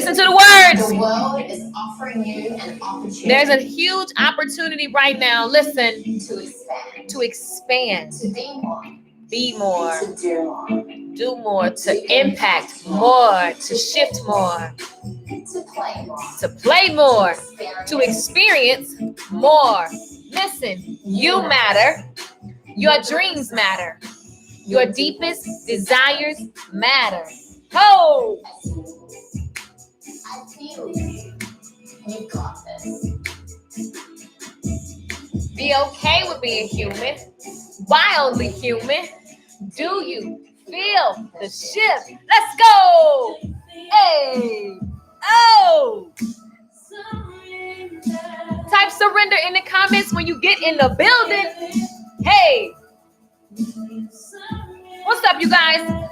Listen to the words. The world is offering you an opportunity. There's a huge opportunity right now. Listen. To expand. To expand. To be more. Be more. To do more. Do more. To impact more. To shift more. To play more. To play more. To experience more. Listen, you matter. Your dreams matter. Your deepest desires matter. Ho! I feel you. You got this. Be okay with being human. Wildly human. Do you feel the shift? Let's go! Hey! Oh! Type surrender in the comments when you get in the building. Hey! What's up, you guys?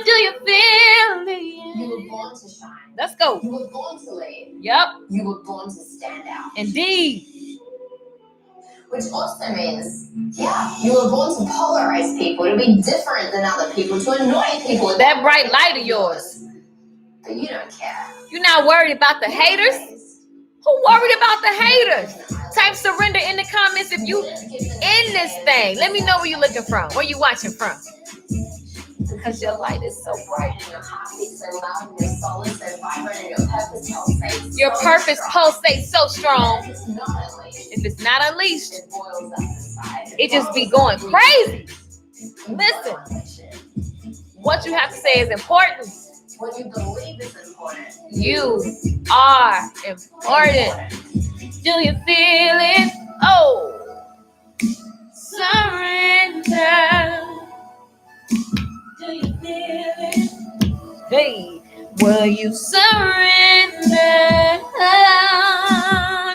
Do you feel it? You were born to shine. Let's go. You were born to lead. Yep. You were born to stand out. Indeed. Which also means, you were born to polarize people, to be different than other people, to annoy people with that bright light of yours. But you don't care. You're not worried about the haters? Who worried about the haters? Type surrender in the comments if you in this thing. Let me know where you're looking from, where you watching from. Because your light is so bright. And your heart beats so loud, and your soul is so vibrant, and your purpose pulsates. Your purpose pulsates so strong. If it's not unleashed, If it's not unleashed, it boils up inside. it just be going crazy. Listen, what you have to say is important. When you believe it's important, You are important. Do you feel it? Oh, surrender. Do you feel it? Hey, will you surrender?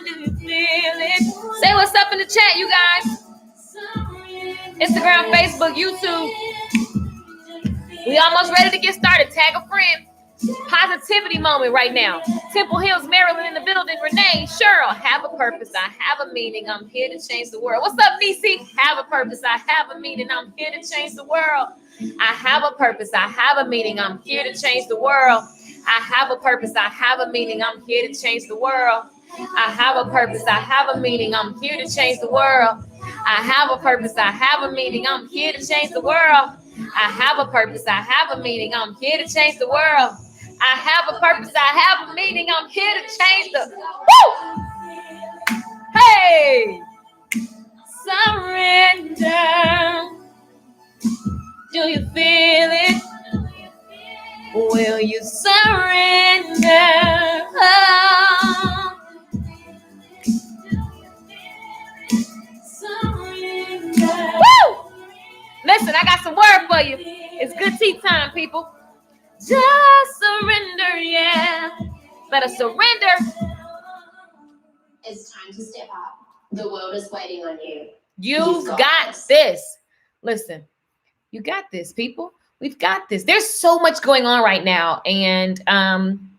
Do you feel it? Say what's up in the chat, you guys. Instagram, Facebook, YouTube. We almost ready to get started. Tag a friend. Positivity moment right now. Temple Hills, Maryland in the building. Renee, Cheryl, have a purpose. I have a meaning. I'm here to change the world. What's up, Nisi? Have a purpose. I have a meaning. I'm here to change the world. I have a purpose. I have a meaning. I'm here to change the world. I have a purpose. I have a meaning. I'm here to change the world. I have a purpose. I have a meaning. I'm here to change the world. I have a purpose. I have a meaning. I'm here to change the world. I have a purpose. I have a meaning. I'm here to change the world. I have a purpose. I have a meaning. I'm here to change the. Woo! Hey! Surrender. Do you feel it? Will you surrender? Oh. Woo! Listen, I got some word for you. It's good tea time, people. Just surrender, yeah. Better surrender. it's time to step up. The world is waiting on you. You've got this. Listen, you got this, people. We've got this. There's so much going on right now. And I'm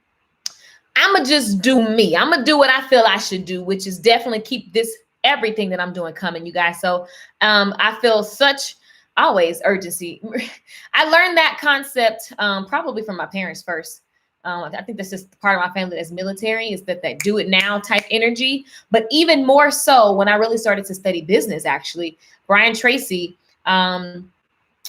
going to just do me. I'm going to do what I feel I should do, which is definitely keep this, everything that I'm doing coming, you guys. So I feel such always urgency. I learned that concept probably from my parents first. I think that's just part of my family that's military, is that do it now type energy. But even more so when I really started to study business, actually, Brian Tracy,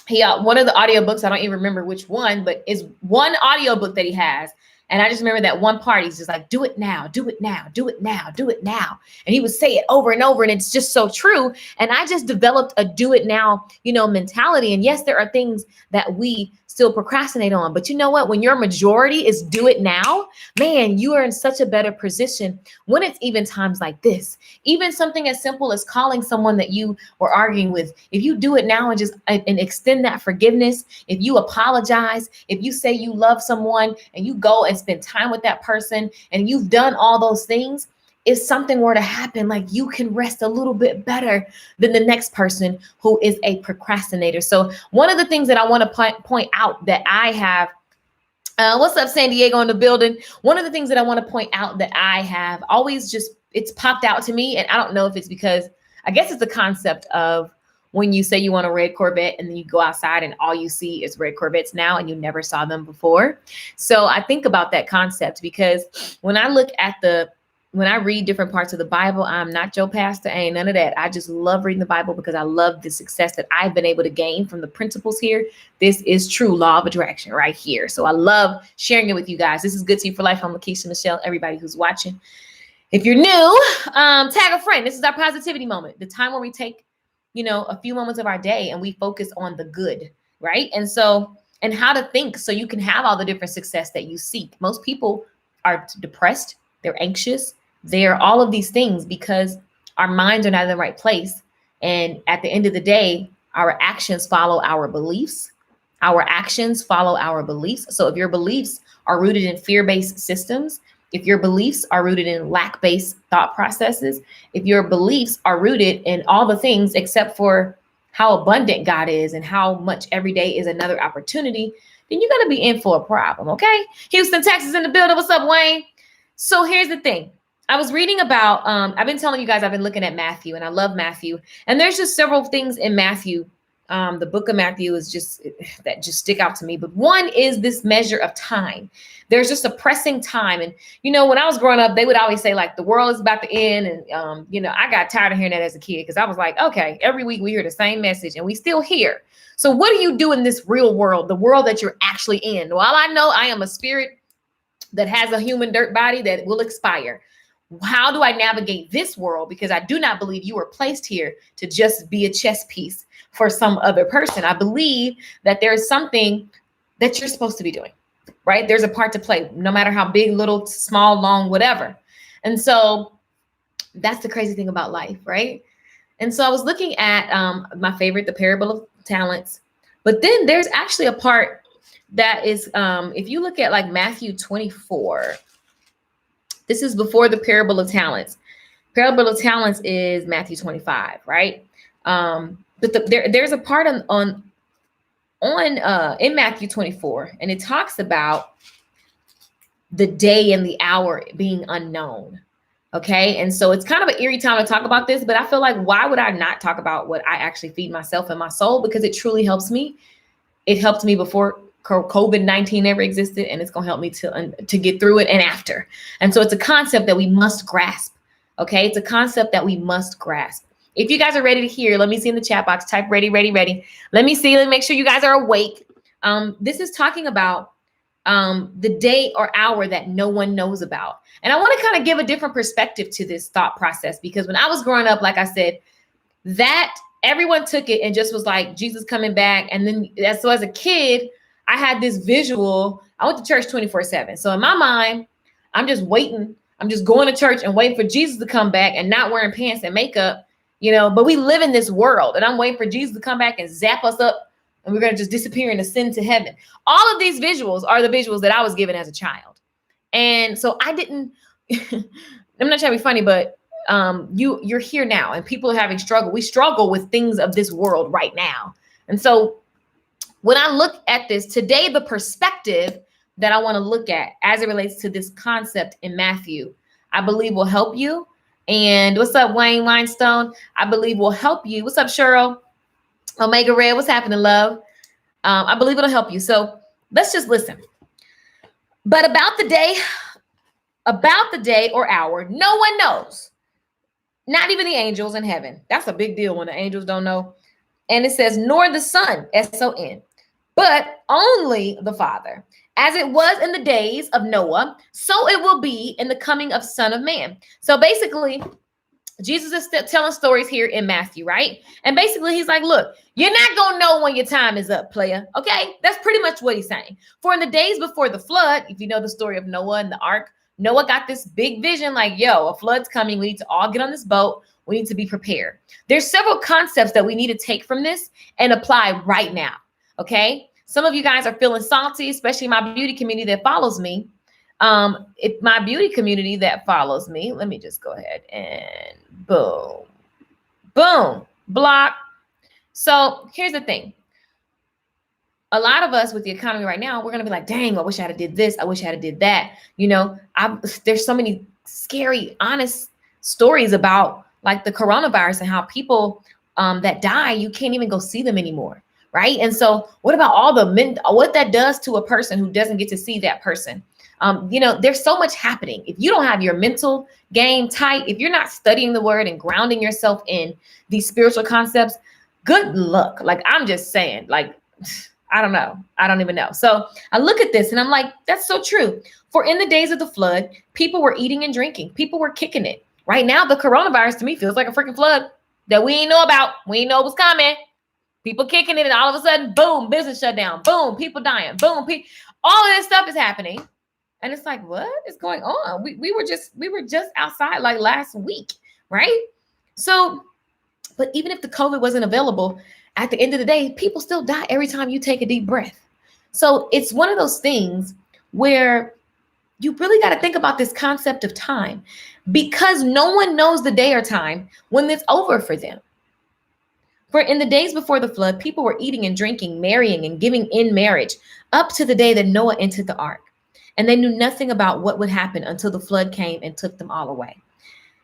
he one of the audiobooks, I don't even remember which one, but is one audiobook that he has. And I just remember that one part, he's just like, do it now, do it now, do it now, do it now. And he would say it over and over, and it's just so true. And I just developed a do it now, mentality. And yes, there are things that we still procrastinate on, but you know what? When your majority is do it now, man, you are in such a better position when it's even times like this. Even something as simple as calling someone that you were arguing with. If you do it now and just and extend that forgiveness, if you apologize, if you say you love someone and you go and spend time with that person and you've done all those things, if something were to happen, like, you can rest a little bit better than the next person who is a procrastinator. So one of the things that I want to point out that I have, what's up, San Diego in the building? One of the things that I want to point out that I have always just, it's popped out to me. And I don't know if it's because, I guess it's the concept of when you say you want a red Corvette and then you go outside and all you see is red Corvettes now and you never saw them before. So I think about that concept because when I read different parts of the Bible, I'm not your pastor, ain't none of that. I just love reading the Bible because I love the success that I've been able to gain from the principles here. This is true law of attraction right here. So I love sharing it with you guys. This is Good to You for Life. I'm Lakeishamichelle, everybody who's watching. If you're new, tag a friend. This is our positivity moment, the time where we take, a few moments of our day and we focus on the good, right? And how to think so you can have all the different success that you seek. Most people are depressed, they're anxious, they're all of these things because our minds are not in the right place. And at the end of the day, our actions follow our beliefs. Our actions follow our beliefs. So if your beliefs are rooted in fear-based systems, if your beliefs are rooted in lack-based thought processes, if your beliefs are rooted in all the things except for how abundant God is and how much every day is another opportunity, then you're going to be in for a problem, okay? Houston, Texas in the building. What's up, Wayne? So here's the thing. I was reading about, I've been telling you guys, I've been looking at Matthew and I love Matthew. And there's just several things in Matthew. The book of Matthew is that stick out to me. But one is this measure of time. There's just a pressing time. And, when I was growing up, they would always say like the world is about to end. And, I got tired of hearing that as a kid because I was like, okay, every week we hear the same message and we still hear. So what do you do in this real world, the world that you're actually in? Well, I know I am a spirit that has a human dirt body that will expire. How do I navigate this world? Because I do not believe you were placed here to just be a chess piece for some other person. I believe that there is something that you're supposed to be doing, right? There's a part to play, no matter how big, little, small, long, whatever. And so that's the crazy thing about life, right? And so I was looking at my favorite, the parable of talents. But then there's actually a part that is, if you look at like Matthew 24, this is before the parable of talents. Parable of talents is Matthew 25, right? But there's a part on in Matthew 24, and it talks about the day and the hour being unknown. Okay. And so it's kind of an eerie time to talk about this, but I feel like, why would I not talk about what I actually feed myself and my soul? Because it truly helps me. It helped me before COVID-19 ever existed, and it's going to help me to get through it and after. And so it's a concept that we must grasp. Okay. It's a concept that we must grasp. If you guys are ready to hear, let me see in the chat box, type ready, ready, ready. Let me see, let me make sure you guys are awake. This is talking about the day or hour that no one knows about. And I want to kind of give a different perspective to this thought process, because when I was growing up, like I said, that everyone took it and just was like, Jesus coming back. And then so as a kid, I had this visual. I went to church 24/7. So in my mind, I'm just waiting. I'm just going to church and waiting for Jesus to come back and not wearing pants and makeup, but we live in this world and I'm waiting for Jesus to come back and zap us up and we're going to just disappear and ascend to heaven. All of these visuals are the visuals that I was given as a child. And so I didn't, I'm not trying to be funny, but you're here now and people are having struggle. We struggle with things of this world right now. And so when I look at this today, the perspective that I want to look at as it relates to this concept in Matthew, I believe will help you. And what's up, Wayne Weinstone? I believe will help you. What's up, Cheryl? Omega Red, what's happening, love? I believe it'll help you. So let's just listen. But about the day or hour, no one knows. Not even the angels in heaven. That's a big deal when the angels don't know. And it says, nor the Son, S-O-N, but only the Father. As it was in the days of Noah, so it will be in the coming of Son of Man. So basically, Jesus is still telling stories here in Matthew, right? And basically, he's like, look, you're not going to know when your time is up, player. Okay? That's pretty much what he's saying. For in the days before the flood, if you know the story of Noah and the ark, Noah got this big vision like, yo, a flood's coming. We need to all get on this boat. We need to be prepared. There's several concepts that we need to take from this and apply right now. Okay? Some of you guys are feeling salty, especially my beauty community that follows me. If my beauty community that follows me, let me just go ahead and boom, boom, block. So here's the thing. A lot of us with the economy right now, we're going to be like, dang, I wish I had did this. I wish I had did that. There's so many scary, honest stories about like the coronavirus and how people that die, you can't even go see them anymore, right? And so what about all the men, what that does to a person who doesn't get to see that person? There's so much happening. If you don't have your mental game tight, if you're not studying the word and grounding yourself in these spiritual concepts, good luck. Like, I'm just saying, like, I don't know. I don't even know. So I look at this and I'm like, that's so true. For in the days of the flood, people were eating and drinking. People were kicking it. Right now, the coronavirus to me feels like a freaking flood that we ain't know about. We ain't know it was coming. People kicking it, and all of a sudden, boom, business shut down. Boom, people dying. Boom, all of this stuff is happening. And it's like, what is going on? We were just outside like last week, right? So, but even if the COVID wasn't available, at the end of the day, people still die every time you take a deep breath. So it's one of those things where you really got to think about this concept of time, because no one knows the day or time when it's over for them. For in the days before the flood, people were eating and drinking, marrying and giving in marriage up to the day that Noah entered the ark. And they knew nothing about what would happen until the flood came and took them all away.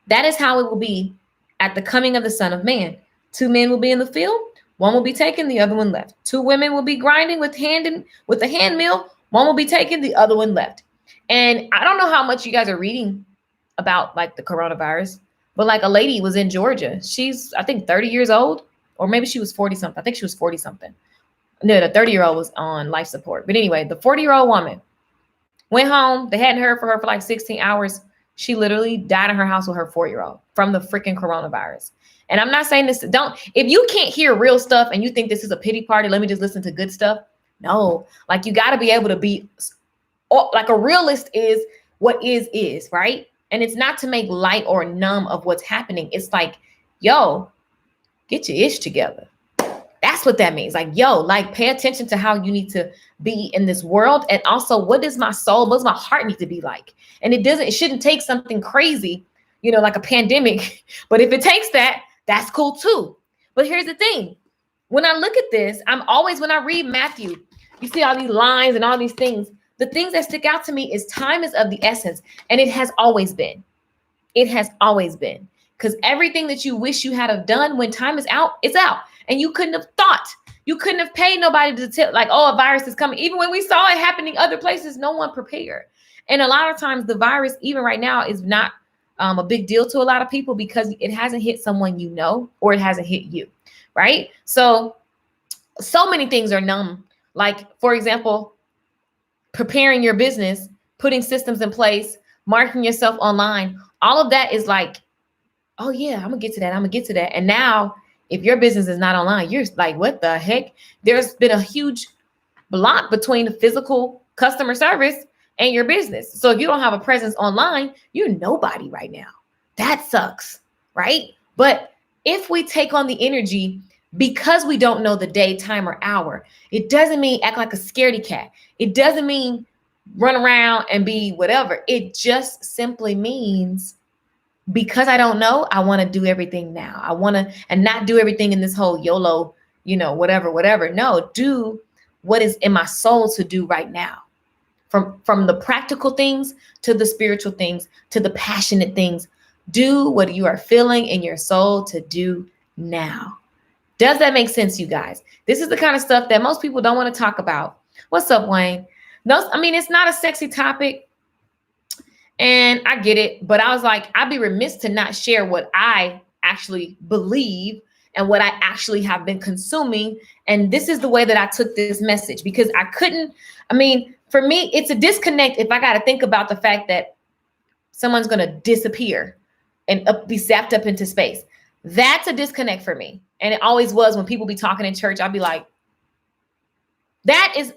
That is how it will be at the coming of the Son of Man. 2 men will be in the field, one will be taken, the other one left. 2 women will be grinding with a hand mill, one will be taken, the other one left. And I don't know how much you guys are reading about like the coronavirus, but like a lady was in Georgia. She's, I think, 30 years old, or maybe she was 40 something. I think she was 40 something. No, the 30-year-old was on life support. But anyway, the 40-year-old woman went home. They hadn't heard from her for like 16 hours. She literally died in her house with her 4-year-old from the freaking coronavirus. And I'm not saying this, if you can't hear real stuff and you think this is a pity party, let me just listen to good stuff. No, like, you got to be able to be like a realist. Is what is, right? And it's not to make light or numb of what's happening. It's like, yo, get your ish together. That's what that means. Like, yo, like, pay attention to how you need to be in this world. And also, what does my soul, what does my heart need to be like? And it shouldn't take something crazy, like a pandemic. But if it takes that, that's cool too. But here's the thing. When I look at this, when I read Matthew, you see all these lines and all these things. The things that stick out to me is time is of the essence. And it has always been. It has always been. Because everything that you wish you had have done when time is out, it's out. And you couldn't have thought. You couldn't have paid nobody to tell, like, oh, a virus is coming. Even when we saw it happening other places, no one prepared. And a lot of times the virus, even right now, is not a big deal to a lot of people because it hasn't hit someone you know, or it hasn't hit you, right? So many things are numb. Like, for example, preparing your business, putting systems in place, marketing yourself online. All of that is like, oh yeah, I'm gonna get to that. And now if your business is not online, you're like, what the heck? There's been a huge block between the physical customer service and your business. So if you don't have a presence online, you're nobody right now. That sucks, right? But if we take on the energy, because we don't know the day, time, or hour, it doesn't mean act like a scaredy cat. It doesn't mean run around and be whatever. It just simply means, because I don't know, I want to do everything now. I want to, and not do everything in this whole YOLO, whatever. No, do what is in my soul to do right now. From the practical things to the spiritual things to the passionate things. Do what you are feeling in your soul to do now. Does that make sense, you guys? This is the kind of stuff that most people don't want to talk about. What's up, Wayne? No, I mean, it's not a sexy topic. And I get it, but I was like, I'd be remiss to not share what I actually believe and what I actually have been consuming. And this is the way that I took this message, because for me, it's a disconnect if I got to think about the fact that someone's going to disappear and be zapped up into space. That's a disconnect for me. And it always was. When people be talking in church, I'll be like, that is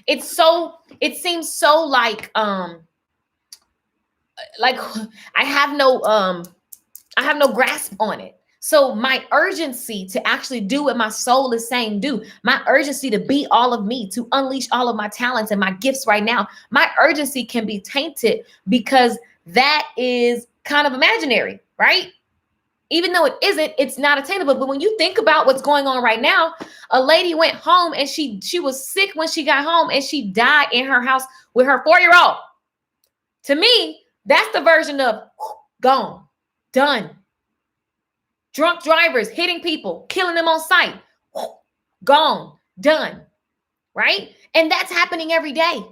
it seems so like I have no grasp on it. So my urgency to actually do what my soul is saying do, my urgency to be all of me, to unleash all of my talents and my gifts right now, my urgency can be tainted because that is kind of imaginary, right? Even though it isn't, it's not attainable. But when you think about what's going on right now, a lady went home and she was sick when she got home and she died in her house with her 4-year-old. To me, that's the version of gone, done. Drunk drivers hitting people, killing them on sight. Gone, done, right? And that's happening every day.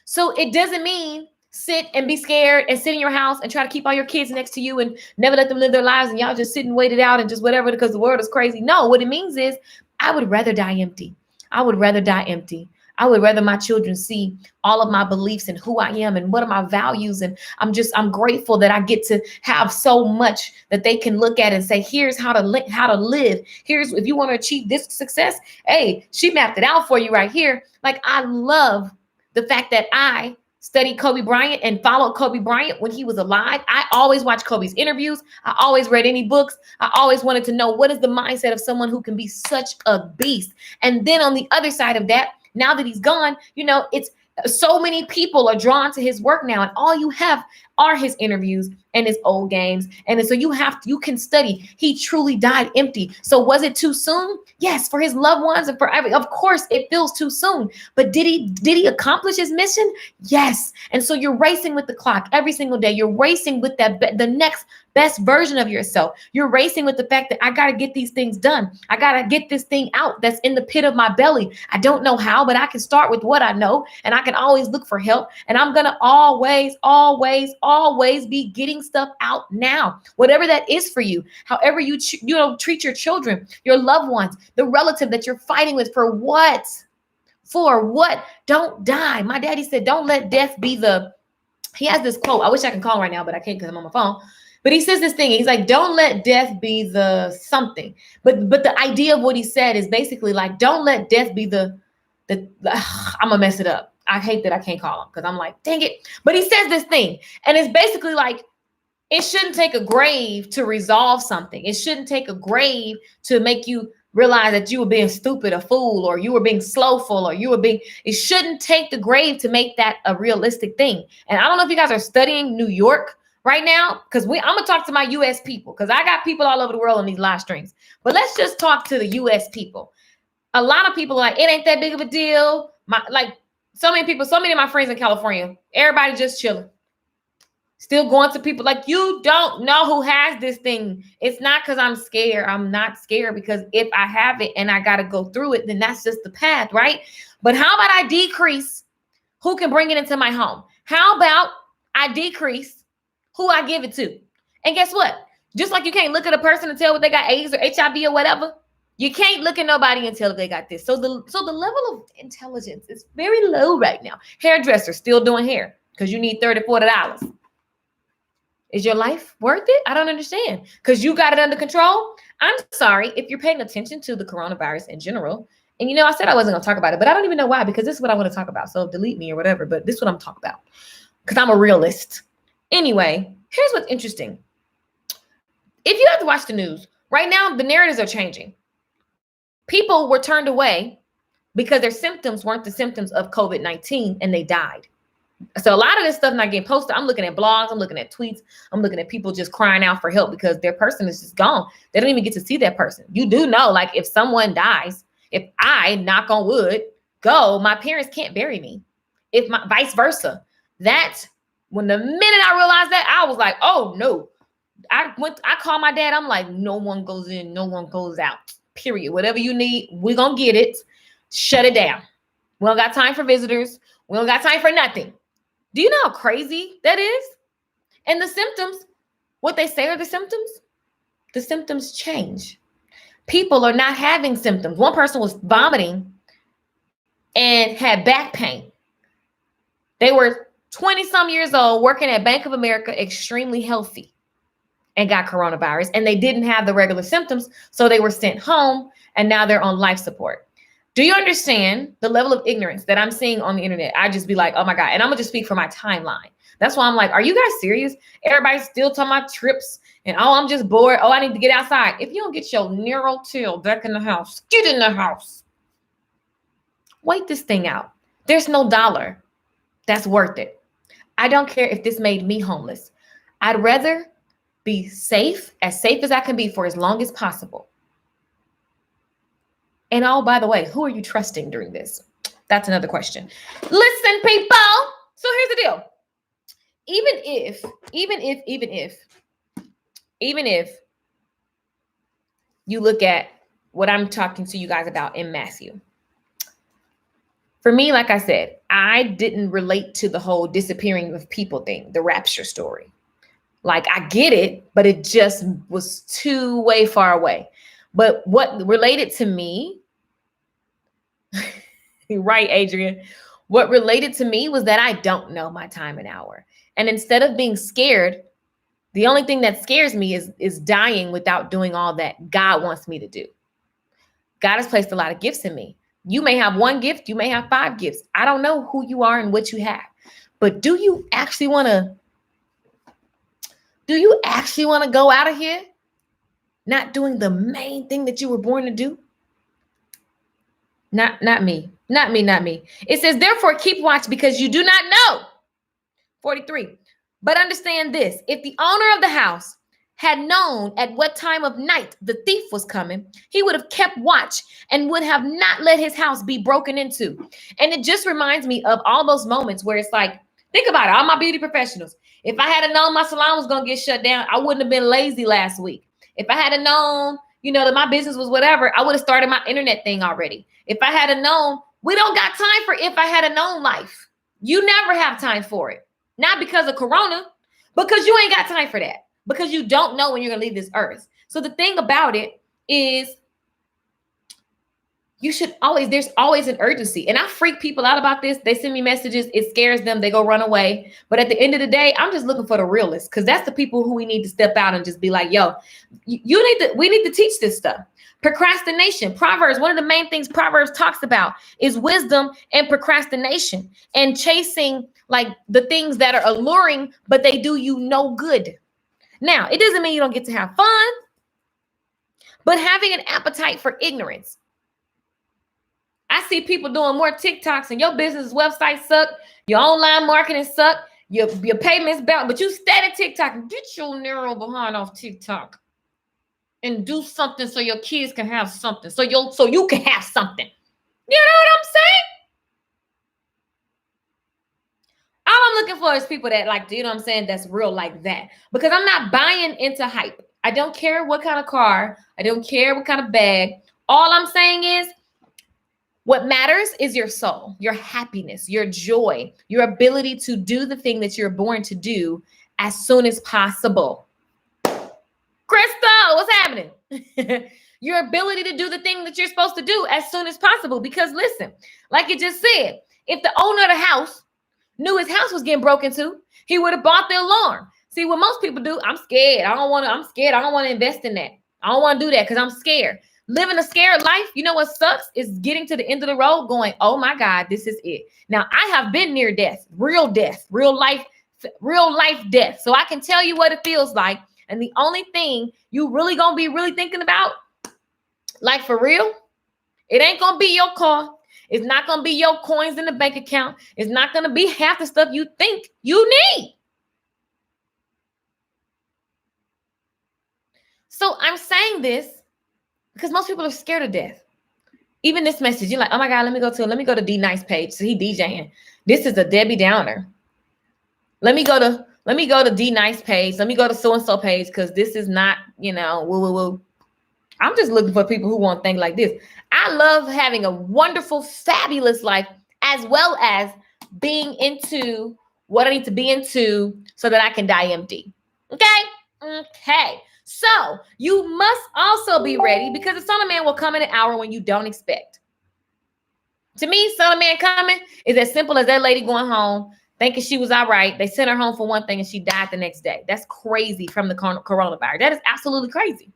So it doesn't mean sit and be scared and sit in your house and try to keep all your kids next to you and never let them live their lives and y'all just sit and wait it out and just whatever because the world is crazy. No, what it means is I would rather die empty. I would rather die empty. I would rather my children see all of my beliefs and who I am and what are my values. And I'm grateful that I get to have so much that they can look at and say, here's how to live. Here's, if you want to achieve this success, hey, she mapped it out for you right here. Like, I love the fact that I studied Kobe Bryant and followed Kobe Bryant when he was alive. I always watched Kobe's interviews. I always read any books. I always wanted to know what is the mindset of someone who can be such a beast. And then on the other side of that, now that he's gone, it's so many people are drawn to his work now, and all you have are his interviews and his old games. And so you can study. He truly died empty. So was it too soon? Yes, for his loved ones and for of course it feels too soon. But did he accomplish his mission? Yes. And so you're racing with the clock every single day. You're racing with the next best version of yourself. You're racing with the fact that I got to get these things done. I got to get this thing out that's in the pit of my belly. I don't know how, but I can start with what I know, and I can always look for help. And I'm going to always, always, always be getting stuff out now, whatever that is for you, however you treat your children, your loved ones, the relative that you're fighting with. For what? Don't die. My daddy said, don't let death be he has this quote. I wish I could call right now, but I can't because I'm on my phone. But he says this thing. He's like, don't let death be the something. But the idea of what he said is basically like, don't let death be I'm gonna mess it up. I hate that I can't call him because I'm like, dang it. But he says this thing, and it's basically like, it shouldn't take a grave to resolve something. It shouldn't take a grave to make you realize that you were being stupid, a fool, or you were being slowful, or it shouldn't take the grave to make that a realistic thing. And I don't know if you guys are studying New York right now, because I'm going to talk to my U.S. people, because I got people all over the world on these live streams. But let's just talk to the U.S. people. A lot of people are like, it ain't that big of a deal. So many of my friends in California, everybody just chilling. Still going to people like, you don't know who has this thing. It's not because I'm scared. I'm not scared because if I have it and I got to go through it, then that's just the path, right? But how about I decrease who can bring it into my home? How about I decrease who I give it to? And guess what? Just like you can't look at a person and tell what they got AIDS or HIV or whatever, you can't look at nobody and tell if they got this. So the level of intelligence is very low right now. Hairdressers still doing hair because you need $30, $40. Is your life worth it? I don't understand. Because you got it under control? I'm sorry if you're paying attention to the coronavirus in general. And I said I wasn't going to talk about it, but I don't even know why, because this is what I want to talk about. So delete me or whatever, but this is what I'm talking about. Because I'm a realist. Anyway, here's what's interesting. If you have to watch the news, right now the narratives are changing. People were turned away because their symptoms weren't the symptoms of COVID-19 and they died. So a lot of this stuff not getting posted. I'm looking at blogs, I'm looking at tweets, I'm looking at people just crying out for help because their person is just gone. They don't even get to see that person. You do know, like, if someone dies, if I, knock on wood, go, my parents can't bury me. If vice versa. When the minute I realized that, I was like, oh no. I called my dad. I'm like, no one goes in, no one goes out. Period. Whatever you need, we're gonna get it. Shut it down. We don't got time for visitors. We don't got time for nothing. Do you know how crazy that is? And the symptoms, what they say are the symptoms change. People are not having symptoms. One person was vomiting and had back pain. They were 20 some years old, working at Bank of America, extremely healthy, and got coronavirus. And they didn't have the regular symptoms. So they were sent home and now they're on life support. Do you understand the level of ignorance that I'm seeing on the internet? I just be like, oh my God. And I'm gonna just speak for my timeline. That's why I'm like, are you guys serious? Everybody's still talking about trips and, oh, I'm just bored. Oh, I need to get outside. If you don't get your neural till back in the house, get in the house. Wait this thing out. There's no dollar that's worth it. I don't care if this made me homeless. I'd rather be safe as I can be for as long as possible. And oh, by the way, who are you trusting during this? That's another question. Listen, people. So here's the deal. Even if you look at what I'm talking to you guys about in Matthew. For me, like I said, I didn't relate to the whole disappearing of people thing, the rapture story. Like, I get it, but it just was too way far away. But what related to me, right, Adrian? What related to me was that I don't know my time and hour. And instead of being scared, the only thing that scares me is dying without doing all that God wants me to do. God has placed a lot of gifts in me. You may have one gift, you may have 5 gifts. I don't know who you are and what you have. But do you actually want to go out of here not doing the main thing that you were born to do? Not me. It says, therefore, keep watch, because you do not know. 43. But understand this: if the owner of the house had known at what time of night the thief was coming, he would have kept watch and would have not let his house be broken into. And it just reminds me of all those moments where it's like, think about it, all my beauty professionals. If I had known my salon was going to get shut down, I wouldn't have been lazy last week. If I had known, that my business was whatever, I would have started my internet thing already. If I had known, we don't got time for if I had known life. You never have time for it. Not because of Corona, because you ain't got time for that. Because you don't know when you're going to leave this earth. So the thing about it is, there's always an urgency. And I freak people out about this. They send me messages. It scares them. They go run away. But at the end of the day, I'm just looking for the realists, because that's the people who we need to step out and just be like, yo, we need to teach this stuff. Procrastination. Proverbs, one of the main things Proverbs talks about is wisdom and procrastination and chasing like the things that are alluring, but they do you no good. Now, it doesn't mean you don't get to have fun, but having an appetite for ignorance. I see people doing more TikToks, and your business website suck, your online marketing suck, your payments bound, but you steady TikTok. Get your narrow behind off TikTok and do something so your kids can have something, so you can have something. You know what I'm saying? All I'm looking for is people that like, you know what I'm saying, that's real like that. Because I'm not buying into hype. I don't care what kind of car. I don't care what kind of bag. All I'm saying is, what matters is your soul, your happiness, your joy, your ability to do the thing that you're born to do as soon as possible. Crystal, what's happening? Your ability to do the thing that you're supposed to do as soon as possible. Because listen, like it just said, if the owner of the house knew his house was getting broken into, he would have bought the alarm. See, what most people do, I'm scared. I'm scared. I don't want to invest in that. I don't want to do that because I'm scared. Living a scared life, you know what sucks is getting to the end of the road going, oh my God, this is it. Now, I have been near death, real life death. So I can tell you what it feels like. And the only thing you really gonna be really thinking about, like for real, it ain't gonna be your car. It's not gonna be your coins in the bank account. It's not gonna be half the stuff you think you need. So I'm saying this because most people are scared of death. Even this message, you're like, oh my God, let me go to D Nice page. So he DJing. This is a Debbie Downer. Let me go to D Nice page. Let me go to so-and-so page because this is not, woo. I'm just looking for people who want things like this. I love having a wonderful, fabulous life, as well as being into what I need to be into so that I can die empty. Okay. So you must also be ready, because the Son of Man will come in an hour when you don't expect. To me, Son of Man coming is as simple as that lady going home thinking she was all right. They sent her home for one thing and she died the next day. That's crazy from the coronavirus. That is absolutely crazy.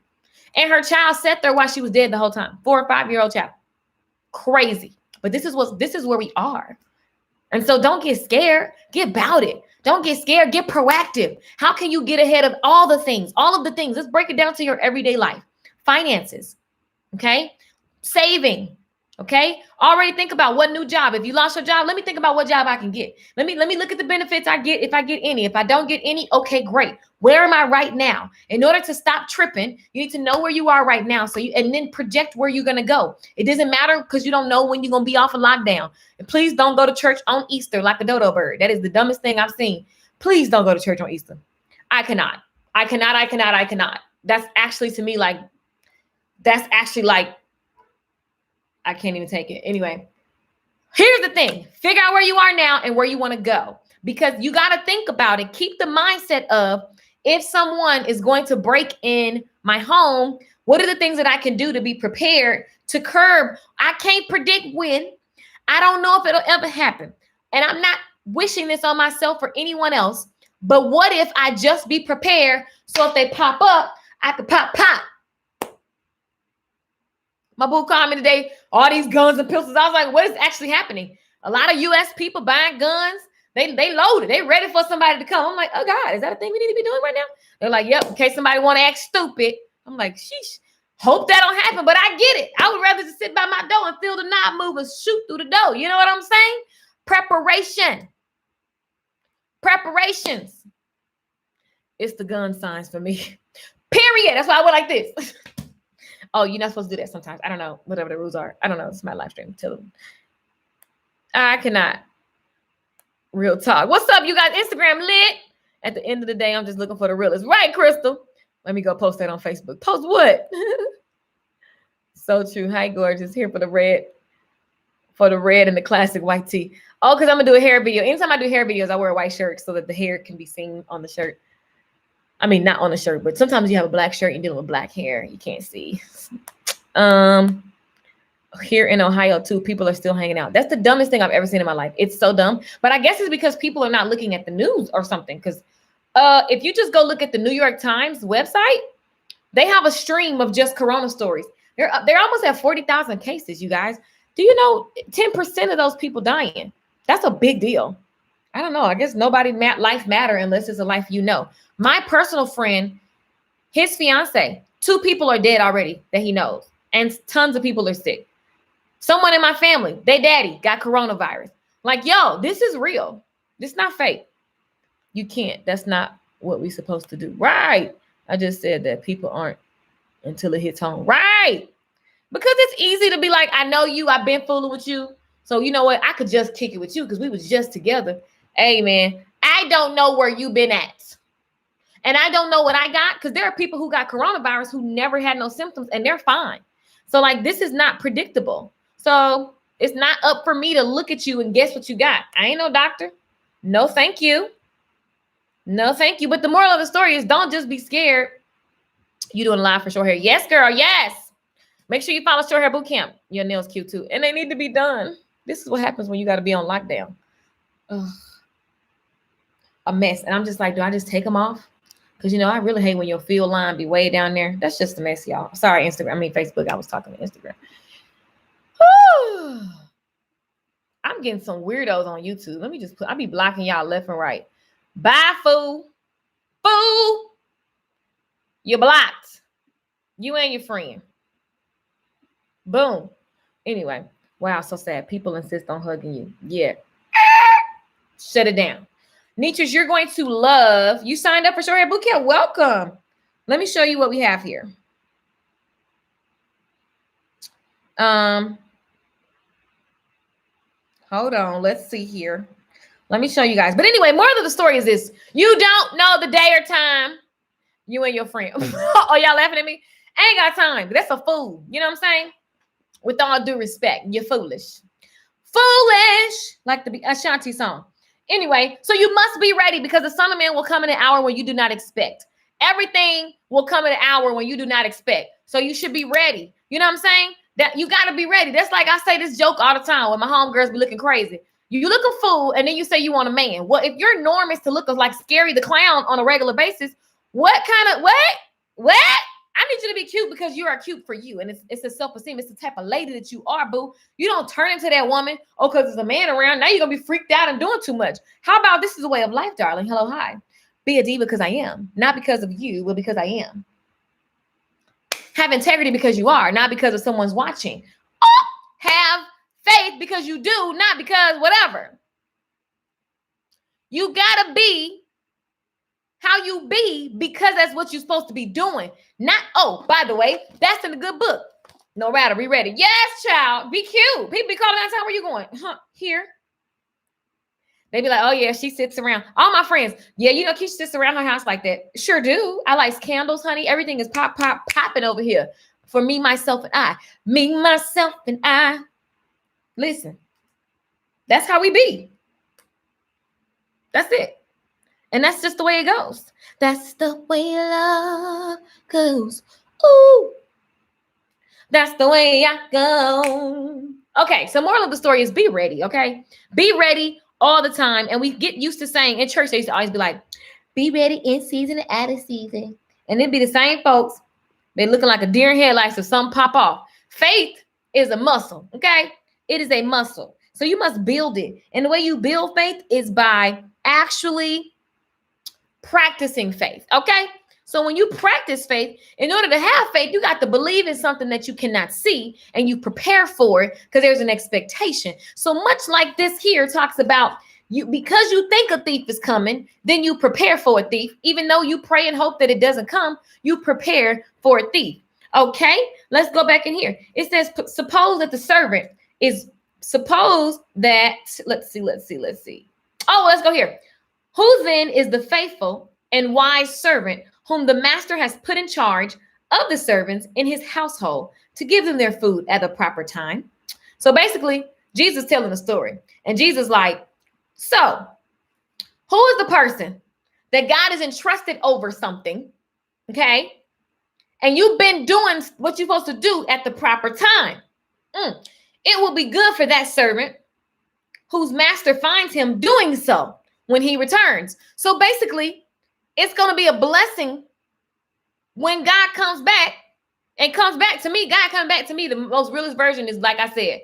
And her child sat there while she was dead the whole time. 4 or 5-year-old child. Crazy. But this is where we are. And so don't get scared. Get about it. Don't get scared. Get proactive. How can you get ahead of all of the things? Let's break it down to your everyday life. Finances. Okay. Saving. Okay. Already think about what new job. If you lost your job, let me think about what job I can get. Let me look at the benefits I get if I get any. If I don't get any, okay, great. Where am I right now? In order to stop tripping, you need to know where you are right now. And then project where you're going to go. It doesn't matter because you don't know when you're going to be off of lockdown. And please don't go to church on Easter like a dodo bird. That is the dumbest thing I've seen. Please don't go to church on Easter. I cannot. That's actually to me like That's actually like, I can't even take it. Anyway, here's the thing. Figure out where you are now and where you want to go, because you got to think about it. Keep the mindset of, if someone is going to break in my home, what are the things that I can do to be prepared to curb? I can't predict when. I don't know if it'll ever happen. And I'm not wishing this on myself or anyone else. But what if I just be prepared, so if they pop up, I could pop. My boo called me today, all these guns and pistols. I was like, what is actually happening? A lot of U.S. people buying guns. They loaded. They ready for somebody to come. I'm like, oh God, is that a thing we need to be doing right now? They're like, yep, in case somebody want to act stupid. I'm like, sheesh. Hope that don't happen, but I get it. I would rather just sit by my door and feel the knob move and shoot through the door. You know what I'm saying? Preparations. It's the gun signs for me. Period. That's why I went like this. Oh, you're not supposed to do that sometimes. I don't know. Whatever the rules are. I don't know. It's my live stream. Tell them. I cannot. Real talk. What's up, you guys? Instagram lit. At the end of the day, I'm just looking for the realest. Right, Crystal? Let me go post that on Facebook. Post what? So true. Hi, gorgeous. Here for the red. For the red and the classic white tee. Oh, because I'm going to do a hair video. Anytime I do hair videos, I wear a white shirt so that the hair can be seen on the shirt. I mean, not on the shirt, but sometimes you have a black shirt, you're dealing with black hair. You can't see. Here in Ohio, too, people are still hanging out. That's the dumbest thing I've ever seen in my life. It's so dumb. But I guess it's because people are not looking at the news or something. Because if you just go look at the New York Times website, they have a stream of just corona stories. They're almost at 40,000 cases, you guys. Do you know 10% of those people dying? That's a big deal. I don't know. I guess nobody life matter unless it's a life you know. My personal friend, his fiance, 2 people are dead already that he knows. And tons of people are sick. Someone in my family, their daddy got coronavirus. Like, yo, this is real. This is not fake. You can't. That's not what we're supposed to do. Right. I just said that people aren't until it hits home. Right. Because it's easy to be like, I know you. I've been fooling with you. So you know what? I could just kick it with you because we was just together. Hey, man, I don't know where you've been at. And I don't know what I got, because there are people who got coronavirus who never had no symptoms and they're fine. So like, this is not predictable. So it's not up for me to look at you and guess what you got. I ain't no doctor. No, thank you. No, thank you. But the moral of the story is, don't just be scared. You doing a live for short hair. Yes, girl. Yes. Make sure you follow Short Hair Boot Camp. Your nails cute too. And they need to be done. This is what happens when you got to be on lockdown. Ugh. A mess. And I'm just like, do I just take them off? Because, you know, I really hate when your field line be way down there. That's just a mess, y'all. Sorry, Facebook. I was talking to Instagram. I'm getting some weirdos on YouTube. Let me just I'll be blocking y'all left and right. Bye, fool. Fool. You're blocked. You and your friend. Boom. Anyway. Wow, so sad. People insist on hugging you. Yeah. Shut it down. Niches, you're going to love. You signed up for Short Hair Boot Camp. Welcome. Let me show you what we have here. Hold on. Let's see here. Let me show you guys. But anyway, moral of the story is this. You don't know the day or time. You and your friend. Oh, y'all laughing at me? I ain't got time. That's a fool. You know what I'm saying? With all due respect, you're foolish. Foolish. Like the Ashanti song. Anyway, so you must be ready, because the Son of Man will come in an hour when you do not expect. Everything will come in an hour when you do not expect. So you should be ready. You know what I'm saying? That you got to be ready. That's like I say this joke all the time when my homegirls be looking crazy. You look a fool and then you say you want a man. Well, if your norm is to look like Scary the Clown on a regular basis, what? I need you to be cute because you are cute for you. And it's a self-esteem. It's the type of lady that you are, boo. You don't turn into that woman. Oh, because there's a man around. Now you're going to be freaked out and doing too much. How about this is a way of life, darling? Hello, hi. Be a diva because I am. Not because of you, but because I am. Have integrity because you are, not because of someone's watching. Oh, have faith because you do, not because whatever. You got to be how you be because that's what you're supposed to be doing. Not, oh, by the way, that's in the good book. No matter, be ready. Yes, child. Be cute. People be calling out time. Where you going? Here. They be like, oh, yeah, she sits around. All my friends. Yeah, you know, Keisha sits around her house like that. Sure do. I like candles, honey. Everything is popping over here. for me, myself, and I. Me, myself, and I. Listen, that's how we be. That's it. And that's just the way it goes. That's the way love goes. Ooh. That's the way I go. Okay, so moral of the story is be ready, okay? Be ready all the time. And we get used to saying, in church, they used to always be like, be ready in season and out of season. And it'd be the same folks. They're looking like a deer in headlights if something pop off. Faith is a muscle, okay? It is a muscle. So you must build it. And the way you build faith is by actually practicing faith, okay? So when you practice faith, in order to have faith, you got to believe in something that you cannot see, and you prepare for it because there's an expectation. So much like this here talks about you, because you think a thief is coming, then you prepare for a thief. Even though you pray and hope that it doesn't come, you prepare for a thief. Okay, let's go back in here. It says, suppose that the servant is, suppose that, let's see. Oh, let's go here. Who then is the faithful and wise servant whom the master has put in charge of the servants in his household to give them their food at the proper time? So basically, Jesus telling a story. And Jesus like, so who is the person that God has entrusted over something, okay? And you've been doing what you're supposed to do at the proper time. It will be good for that servant whose master finds him doing so when he returns. So basically, it's going to be a blessing when God comes back and comes back to me. God coming back to me. The most realest version is, like I said,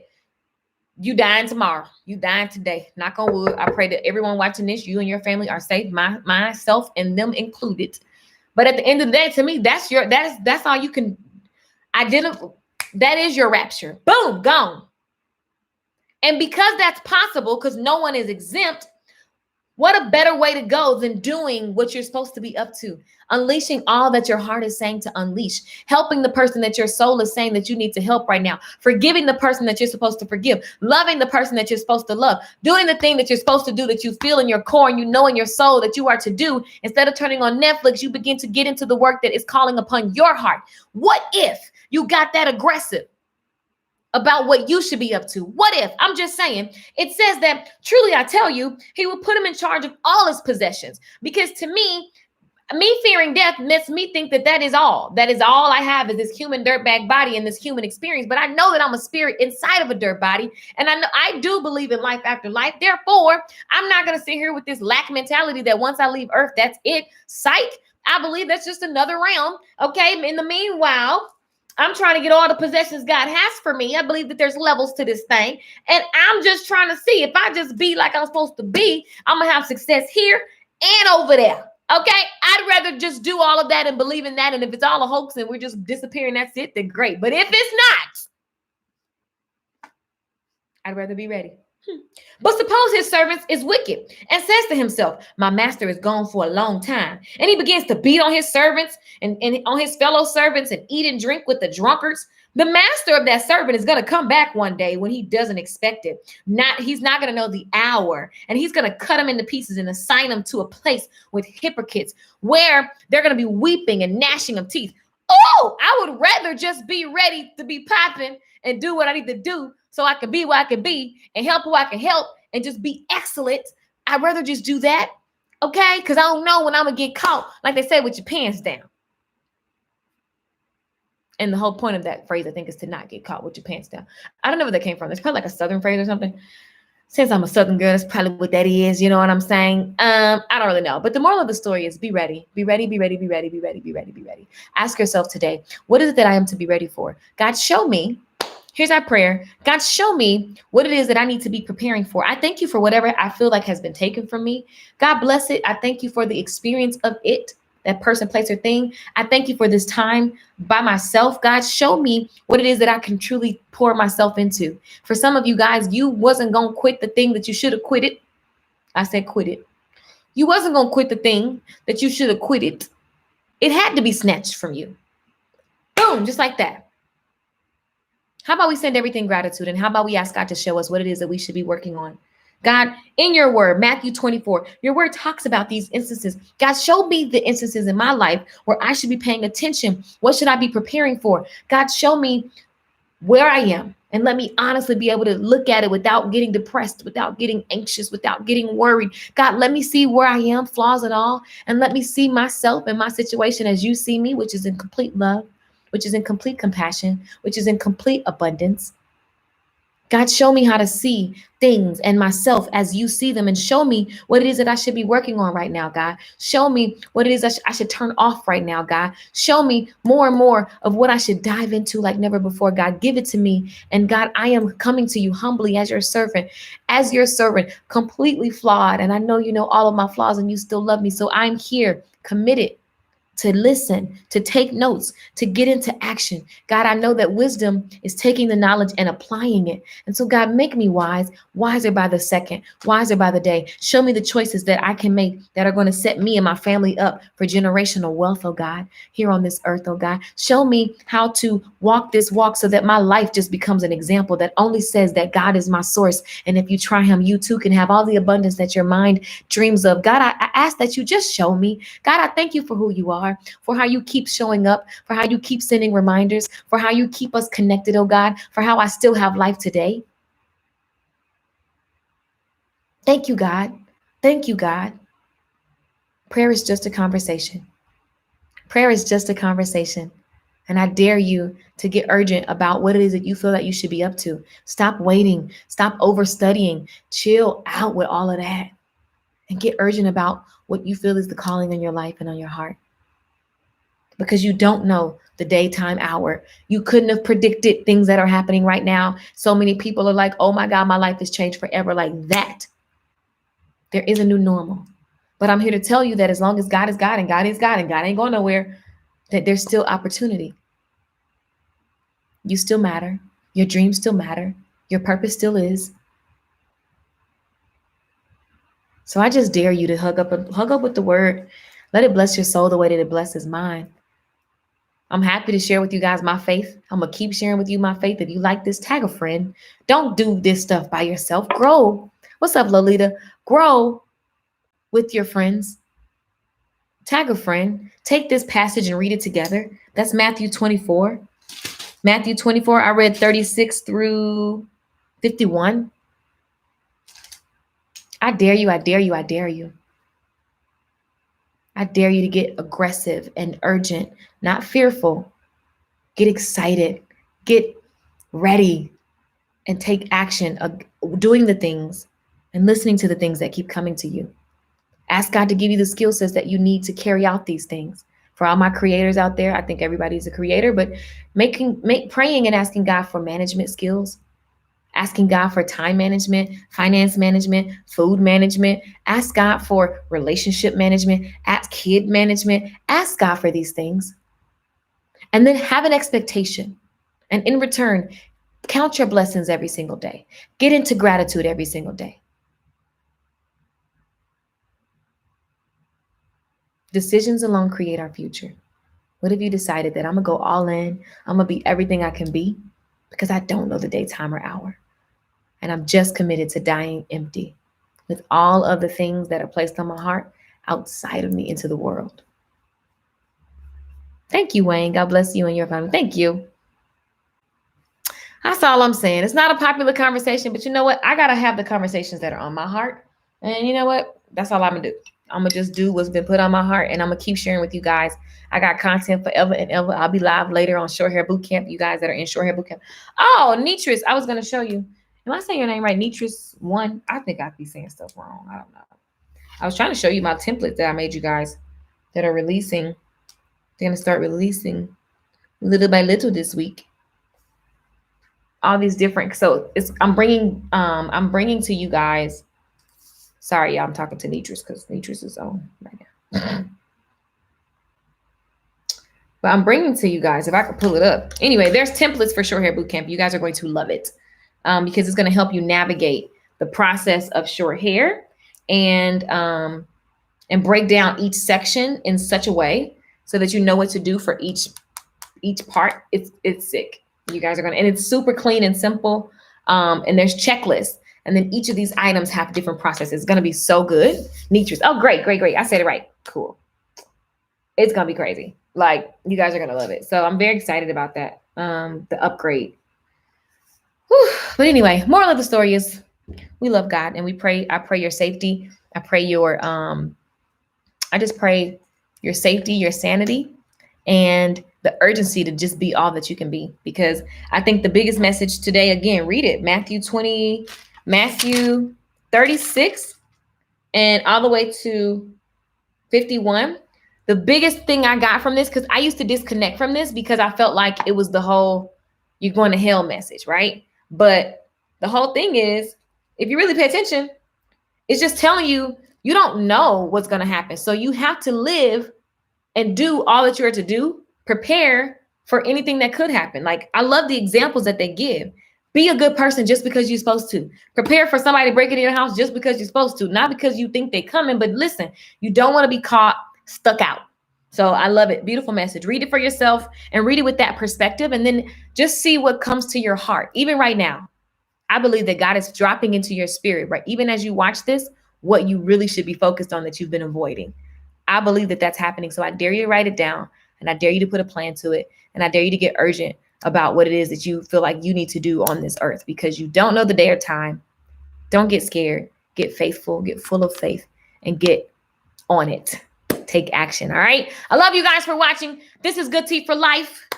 you dying tomorrow. You dying today. Knock on wood. I pray that everyone watching this, you and your family are safe, myself and them included. But at the end of the day, to me, that's all you can identify. That is your rapture. Boom, gone. And because that's possible, because no one is exempt, what a better way to go than doing what you're supposed to be up to, unleashing all that your heart is saying to unleash, helping the person that your soul is saying that you need to help right now, forgiving the person that you're supposed to forgive, loving the person that you're supposed to love, doing the thing that you're supposed to do that you feel in your core and you know in your soul that you are to do. Instead of turning on Netflix, you begin to get into the work that is calling upon your heart. What if you got that aggressive about what you should be up to? What if, I'm just saying, it says that truly I tell you, he will put him in charge of all his possessions. Because to me fearing death makes me think that is all I have is this human dirtbag body and this human experience. But I know that I'm a spirit inside of a dirt body. And I know I do believe in life after life. Therefore, I'm not going to sit here with this lack mentality that once I leave earth, that's it. Psych. I believe that's just another realm. Okay. In the meanwhile, I'm trying to get all the possessions God has for me. I believe that there's levels to this thing. And I'm just trying to see if I just be like I'm supposed to be, I'm going to have success here and over there. Okay. I'd rather just do all of that and believe in that. And if it's all a hoax and we're just disappearing, that's it, then great. But if it's not, I'd rather be ready. But suppose his servant is wicked and says to himself, my master is gone for a long time. And he begins to beat on his servants and on his fellow servants and eat and drink with the drunkards. The master of that servant is going to come back one day when he doesn't expect it. He's not going to know the hour, and he's going to cut him into pieces and assign him to a place with hypocrites where they're going to be weeping and gnashing of teeth. Oh, I would rather just be ready to be popping and do what I need to do so I can be where I can be and help who I can help and just be excellent. I'd rather just do that, okay? Because I don't know when I'm going to get caught, like they say, with your pants down. And the whole point of that phrase, I think, is to not get caught with your pants down. I don't know where that came from. It's probably like a Southern phrase or something. Since I'm a Southern girl, that's probably what that is. You know what I'm saying? I don't really know. But the moral of the story is be ready. Be ready, be ready, be ready, be ready, be ready, be ready. Ask yourself today, what is it that I am to be ready for? God, show me. Here's our prayer. God, show me what it is that I need to be preparing for. I thank you for whatever I feel like has been taken from me. God bless it. I thank you for the experience of it, that person, place, or thing. I thank you for this time by myself. God, show me what it is that I can truly pour myself into. For some of you guys, you wasn't going to quit the thing that you should have quit it. I said quit it. You wasn't going to quit the thing that you should have quit it. It had to be snatched from you. Boom, just like that. How about we send everything gratitude? And how about we ask God to show us what it is that we should be working on God, in your word, Matthew 24, your word talks about these instances. God, show me the instances in my life where I should be paying attention. What should I be preparing for? God, show me where I am. And let me honestly be able to look at it without getting depressed, without getting anxious, without getting worried. God, let me see where I am, flaws and all. And let me see myself and my situation as you see me, which is in complete love, which is in complete compassion, which is in complete abundance. God, show me how to see things and myself as you see them, and show me what it is that I should be working on right now, God. Show me what it is I should turn off right now, God. Show me more and more of what I should dive into like never before, God. Give it to me. And God, I am coming to you humbly as your servant, completely flawed. And I know you know all of my flaws and you still love me. So I'm here committed to listen, to take notes, to get into action. God, I know that wisdom is taking the knowledge and applying it. And so, God, make me wise, wiser by the second, wiser by the day. Show me the choices that I can make that are going to set me and my family up for generational wealth, oh God, here on this earth, oh God. Show me how to walk this walk so that my life just becomes an example that only says that God is my source. And if you try him, you too can have all the abundance that your mind dreams of. God, I ask that you just show me. God, I thank you for who you are, for how you keep showing up, for how you keep sending reminders, for how you keep us connected, oh God, for how I still have life today. Thank you, God. Thank you, God. Prayer is just a conversation. Prayer is just a conversation. And I dare you to get urgent about what it is that you feel that you should be up to. Stop waiting. Stop overstudying. Chill out with all of that. And get urgent about what you feel is the calling on your life and on your heart. Because you don't know the daytime hour. You couldn't have predicted things that are happening right now. So many people are like, oh my God, my life has changed forever. Like that. There is a new normal. But I'm here to tell you that as long as God is God and God is God and God ain't going nowhere, that there's still opportunity. You still matter. Your dreams still matter. Your purpose still is. So I just dare you to hug up with the word. Let it bless your soul the way that it blesses mine. I'm happy to share with you guys my faith. I'm going to keep sharing with you my faith. If you like this, tag a friend. Don't do this stuff by yourself. Grow. What's up, Lolita? Grow with your friends. Tag a friend. Take this passage and read it together. That's Matthew 24. Matthew 24, I read 36 through 51. I dare you, I dare you, I dare you. I dare you to get aggressive and urgent, not fearful. Get excited, get ready, and take action of doing the things and listening to the things that keep coming to you. Ask God to give you the skill sets that you need to carry out these things. For all my creators out there, I think everybody's a creator, but praying and asking God for management skills, asking God for time management, finance management, food management. Ask God for relationship management, ask kid management. Ask God for these things. And then have an expectation. And in return, count your blessings every single day. Get into gratitude every single day. Decisions alone create our future. What have you decided that I'm going to go all in? I'm going to be everything I can be because I don't know the day, time, or hour. And I'm just committed to dying empty with all of the things that are placed on my heart outside of me into the world. Thank you, Wayne. God bless you and your family. Thank you. That's all I'm saying. It's not a popular conversation, but you know what? I got to have the conversations that are on my heart. And you know what? That's all I'm going to do. I'm going to just do what's been put on my heart, and I'm going to keep sharing with you guys. I got content forever and ever. I'll be live later on Short Hair Bootcamp. You guys that are in Short Hair Bootcamp. Oh, Nitris. I was going to show you. Am I saying your name right? Nitris 1? I think I'd be saying stuff wrong. I don't know. I was trying to show you my templates that I made you guys that are releasing. They're going to start releasing little by little this week. All these different. So I'm bringing to you guys. Sorry, y'all, I'm talking to Nitris because Nitris is on right now. But I'm bringing to you guys, if I could pull it up. Anyway, there's templates for Short Hair Bootcamp. You guys are going to love it because it's going to help you navigate the process of short hair and break down each section in such a way so that you know what to do for each part. It's sick. You guys are going to, and it's super clean and simple. And there's checklists. And then each of these items have different processes. It's going to be so good. Nitrous. Oh, great. I said it right. Cool. It's going to be crazy. Like, you guys are going to love it. So I'm very excited about that. The upgrade. Whew. But anyway, moral of the story is we love God and we pray. I pray your safety. I pray I just pray your safety, your sanity, and the urgency to just be all that you can be. Because I think the biggest message today, again, read it, Matthew 36, and all the way to 51. The biggest thing I got from this, because I used to disconnect from this because I felt like it was the whole you're going to hell message, right? But the whole thing is, if you really pay attention, it's just telling you you don't know what's going to happen. So you have to live and do all that you're to do, prepare for anything that could happen. Like, I love the examples that they give. Be a good person just because you're supposed to. Prepare for somebody breaking into your house just because you're supposed to, not because you think they're coming. But listen, you don't want to be caught stuck out. So I love it. Beautiful message. Read it for yourself and read it with that perspective, and then just see what comes to your heart. Even right now, I believe that God is dropping into your spirit, right? Even as you watch this, what you really should be focused on that you've been avoiding. I believe that that's happening. So I dare you to write it down, and I dare you to put a plan to it, and I dare you to get urgent about what it is that you feel like you need to do on this earth, because you don't know the day or time. Don't get scared. Get faithful, get full of faith, and get on it. Take action. All right. I love you guys for watching. This is Good Tea for Life.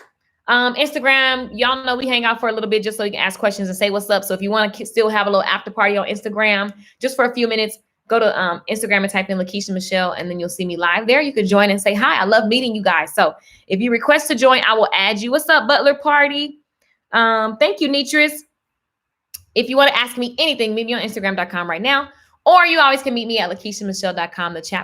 Instagram, y'all know we hang out for a little bit just so you can ask questions and say what's up. So if you want to still have a little after party on Instagram, just for a few minutes, go to Instagram and type in Lakeishamichelle, and then you'll see me live there. You can join and say hi. I love meeting you guys. So if you request to join, I will add you. What's up, Butler Party? Thank you, Nitris. If you want to ask me anything, meet me on Instagram.com right now. Or you always can meet me at Lakeishamichelle.com. The chat